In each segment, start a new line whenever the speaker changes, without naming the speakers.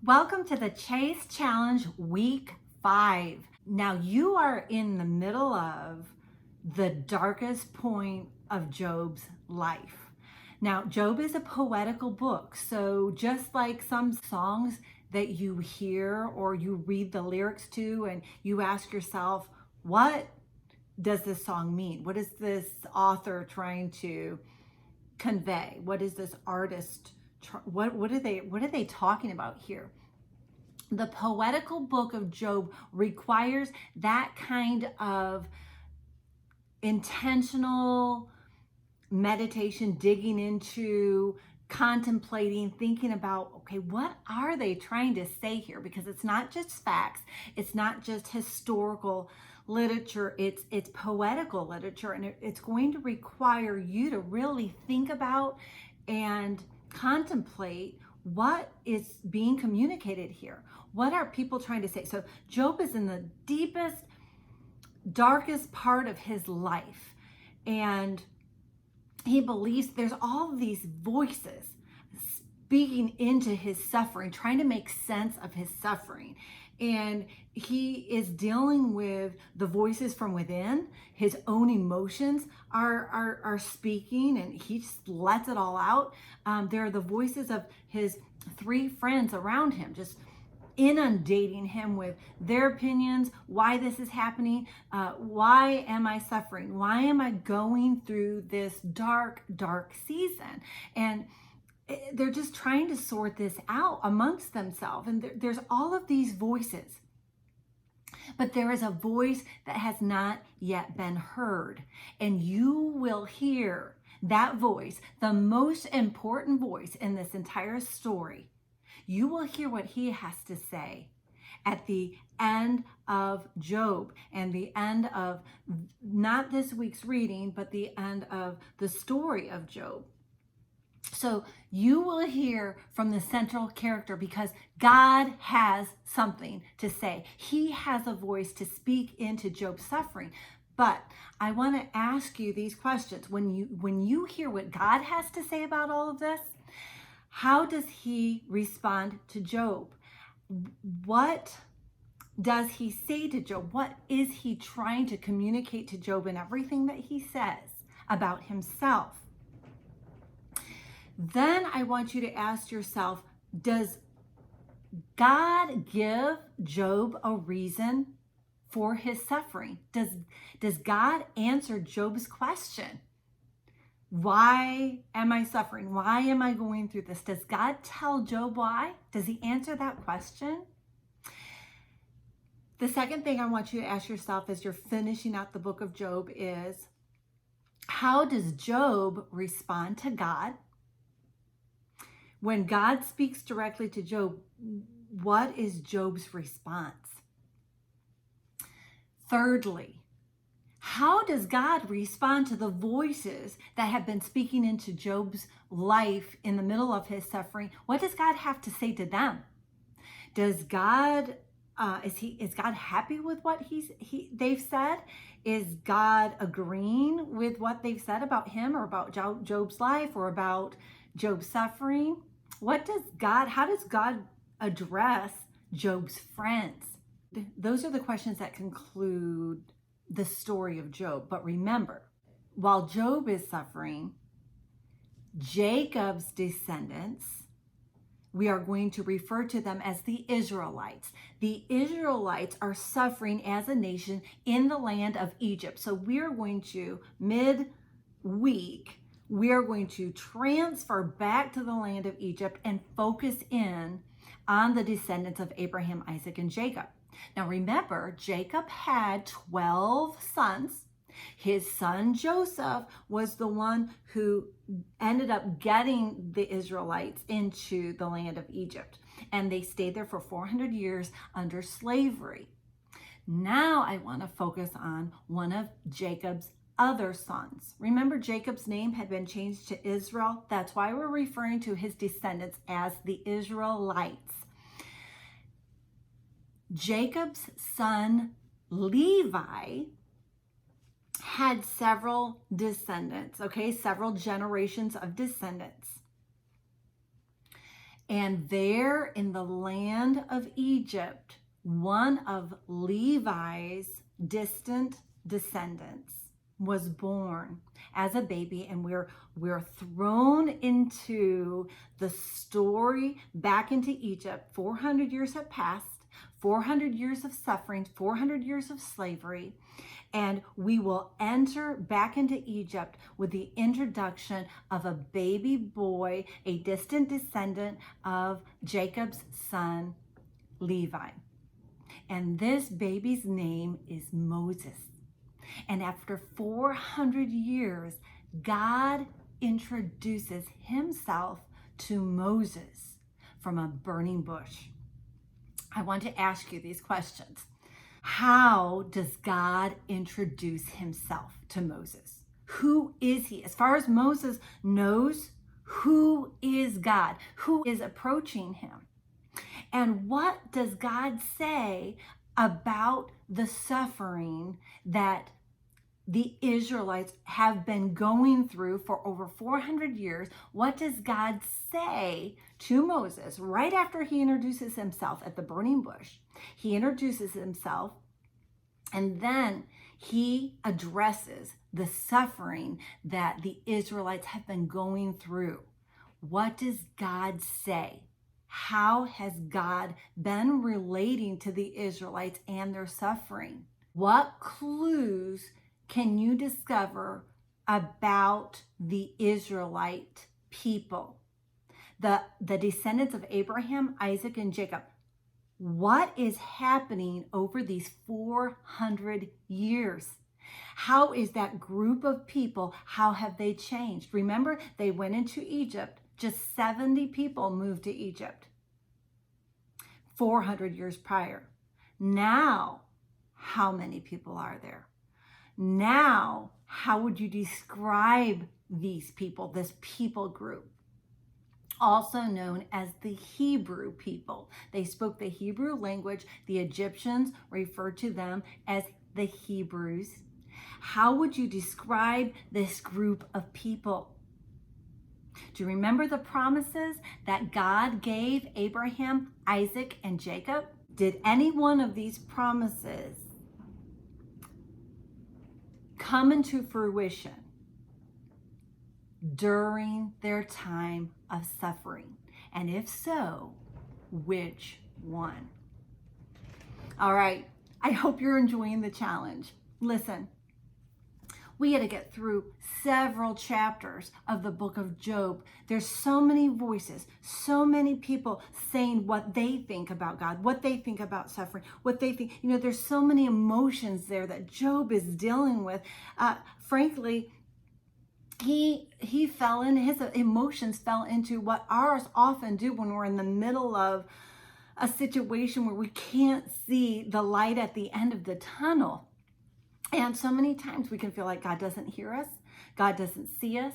Welcome to the Chase Challenge Week 5. Now you are in the middle of the darkest point of Job's life. Now, Job is a poetical book, so just like some songs that you hear or you read the lyrics to and you ask yourself, what does this song mean? What is this author trying to convey? What is this artist what are they talking about here? The poetical book of Job requires that kind of intentional meditation, digging into, contemplating, thinking about, okay, what are they trying to say here? Because it's not just facts, it's not just historical literature, it's poetical literature, and it's going to require you to really think about and contemplate what is being communicated here. What are people trying to say? So Job is in the deepest, darkest part of his life, and he believes there's all of these voices speaking into his suffering, trying to make sense of his suffering. And he is dealing with the voices from within. His own emotions are speaking, and he just lets it all out. There are the voices of his 3 friends around him, just inundating him with their opinions, why this is happening, why am I suffering, why am I going through this dark season. And they're just trying to sort this out amongst themselves. And there's all of these voices. But there is a voice that has not yet been heard. And you will hear that voice, the most important voice in this entire story. You will hear what he has to say at the end of Job, and the end of not this week's reading, but the end of the story of Job. So you will hear from the central character because God has something to say. He has a voice to speak into Job's suffering. But I want to ask you these questions. When you hear what God has to say about all of this, how does he respond to Job? What does he say to Job? What is he trying to communicate to Job in everything that he says about himself? Then I want you to ask yourself, does God give Job a reason for his suffering? Does God answer Job's question? Why am I suffering? Why am I going through this? Does God tell Job why? Does he answer that question? The second thing I want you to ask yourself as you're finishing out the book of Job is, how does Job respond to God? When God speaks directly to Job, what is Job's response? Thirdly, how does God respond to the voices that have been speaking into Job's life in the middle of his suffering? What does God have to say to them? Does God is God happy with what they've said? Is God agreeing with what they've said about him or about Job's life or about Job's suffering? How does God address Job's friends? Those are the questions that conclude the story of Job. But remember, while Job is suffering, Jacob's descendants, we are going to refer to them as the Israelites. The Israelites are suffering as a nation in the land of Egypt. So we are going to, mid-week, we are going to transfer back to the land of Egypt and focus in on the descendants of Abraham, Isaac, and Jacob. Now remember, Jacob had 12 sons. His son Joseph was the one who ended up getting the Israelites into the land of Egypt. And they stayed there for 400 years under slavery. Now I want to focus on one of Jacob's other sons. Remember, Jacob's name had been changed to Israel. That's why we're referring to his descendants as the Israelites. Jacob's son Levi had several descendants, several generations of descendants. And there in the land of Egypt, one of Levi's distant descendants was born as a baby, and we're thrown into the story back into Egypt. 400 years have passed, 400 years of suffering, 400 years of slavery, and we will enter back into Egypt with the introduction of a baby boy, a distant descendant of Jacob's son, Levi. And this baby's name is Moses. And after 400 years, God introduces himself to Moses from a burning bush. I want to ask you these questions. How does God introduce himself to Moses? Who is he? As far as Moses knows, who is God? Who is approaching him? And what does God say about the suffering that the Israelites have been going through for over 400 years? What does God say to Moses right after he introduces himself at the burning bush? He introduces himself, and then he addresses the suffering that the Israelites have been going through. What does God say? How has God been relating to the Israelites and their suffering? What clues can you discover about the Israelite people, the descendants of Abraham, Isaac, and Jacob? What is happening over these 400 years? How is that group of people, how have they changed? Remember, they went into Egypt. Just 70 people moved to Egypt 400 years prior. Now, how many people are there? Now, how would you describe these people, this people group? Also known as the Hebrew people. They spoke the Hebrew language. The Egyptians referred to them as the Hebrews. How would you describe this group of people? Do you remember the promises that God gave Abraham, Isaac, and Jacob? Did any one of these promises come into fruition during their time of suffering? And if so, which one? All right, I hope you're enjoying the challenge. Listen, we had to get through several chapters of the book of Job. There's so many voices, so many people saying what they think about God, what they think about suffering, what they think. There's so many emotions there that Job is dealing with. Frankly, he fell in, his emotions fell into what ours often do when we're in the middle of a situation where we can't see the light at the end of the tunnel. And so many times we can feel like God doesn't hear us, God doesn't see us.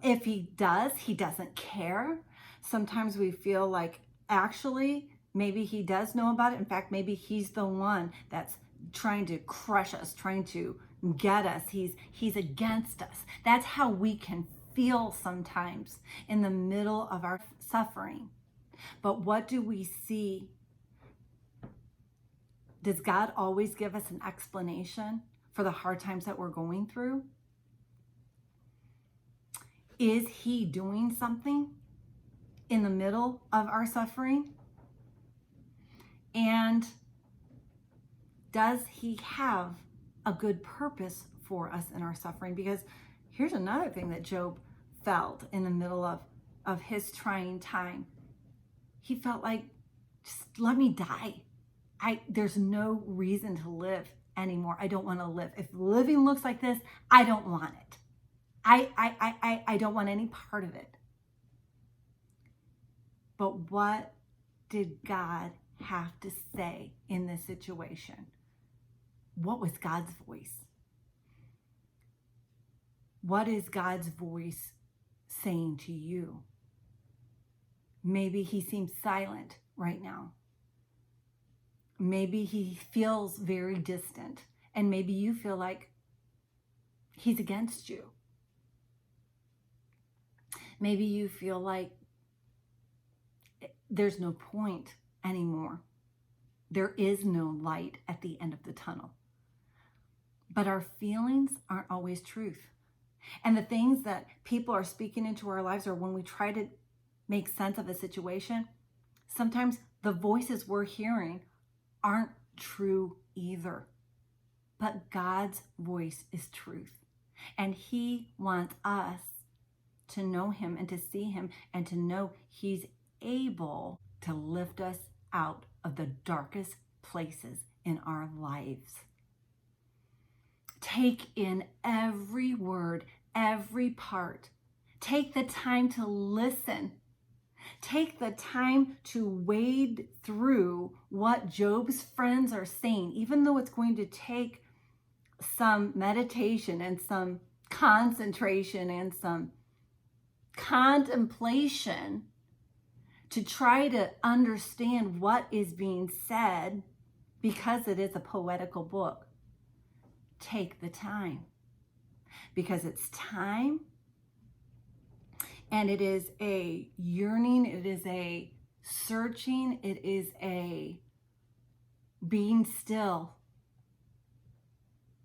If he does, he doesn't care. Sometimes we feel like actually maybe he does know about it. In fact, maybe he's the one that's trying to crush us, trying to get us. He's against us. That's how we can feel sometimes in the middle of our suffering. But what do we see? Does God always give us an explanation for the hard times that we're going through? Is he doing something in the middle of our suffering? And does he have a good purpose for us in our suffering? Because here's another thing that Job felt in the middle of his trying time. He felt like, just let me die. There's no reason to live anymore. I don't want to live. If living looks like this, I don't want it. I don't want any part of it. But what did God have to say in this situation? What was God's voice? What is God's voice saying to you? Maybe he seems silent right now. Maybe he feels very distant, and maybe you feel like he's against you. Maybe you feel like there's no point anymore. There is no light at the end of the tunnel. But our feelings aren't always truth. And the things that people are speaking into our lives, or when we try to make sense of a situation, sometimes the voices we're hearing aren't true either. But God's voice is truth. And He wants us to know Him and to see Him and to know He's able to lift us out of the darkest places in our lives. Take in every word, every part. Take the time to listen. Take the time to wade through what Job's friends are saying, even though it's going to take some meditation and some concentration and some contemplation to try to understand what is being said, because it is a poetical book. Take the time, because it's time, and it is a yearning, it is a searching, it is a being still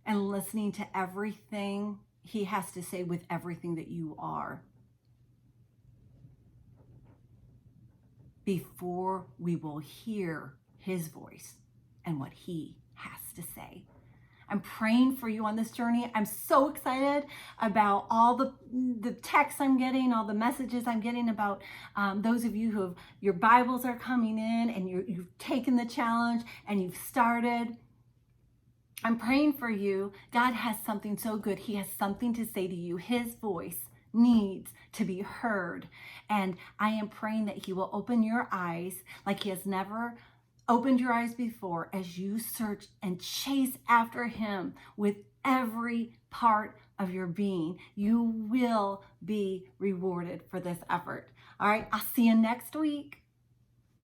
and listening to everything He has to say with everything that you are, before we will hear His voice and what He has to say. I'm praying for you on this journey. I'm so excited about all the texts I'm getting, all the messages I'm getting about those of you who your Bibles are coming in and you've taken the challenge and you've started. I'm praying for you. God has something so good. He has something to say to you. His voice needs to be heard. And I am praying that He will open your eyes like He has never opened your eyes before, as you search and chase after Him with every part of your being. You will be rewarded for this effort. All right, I'll see you next week.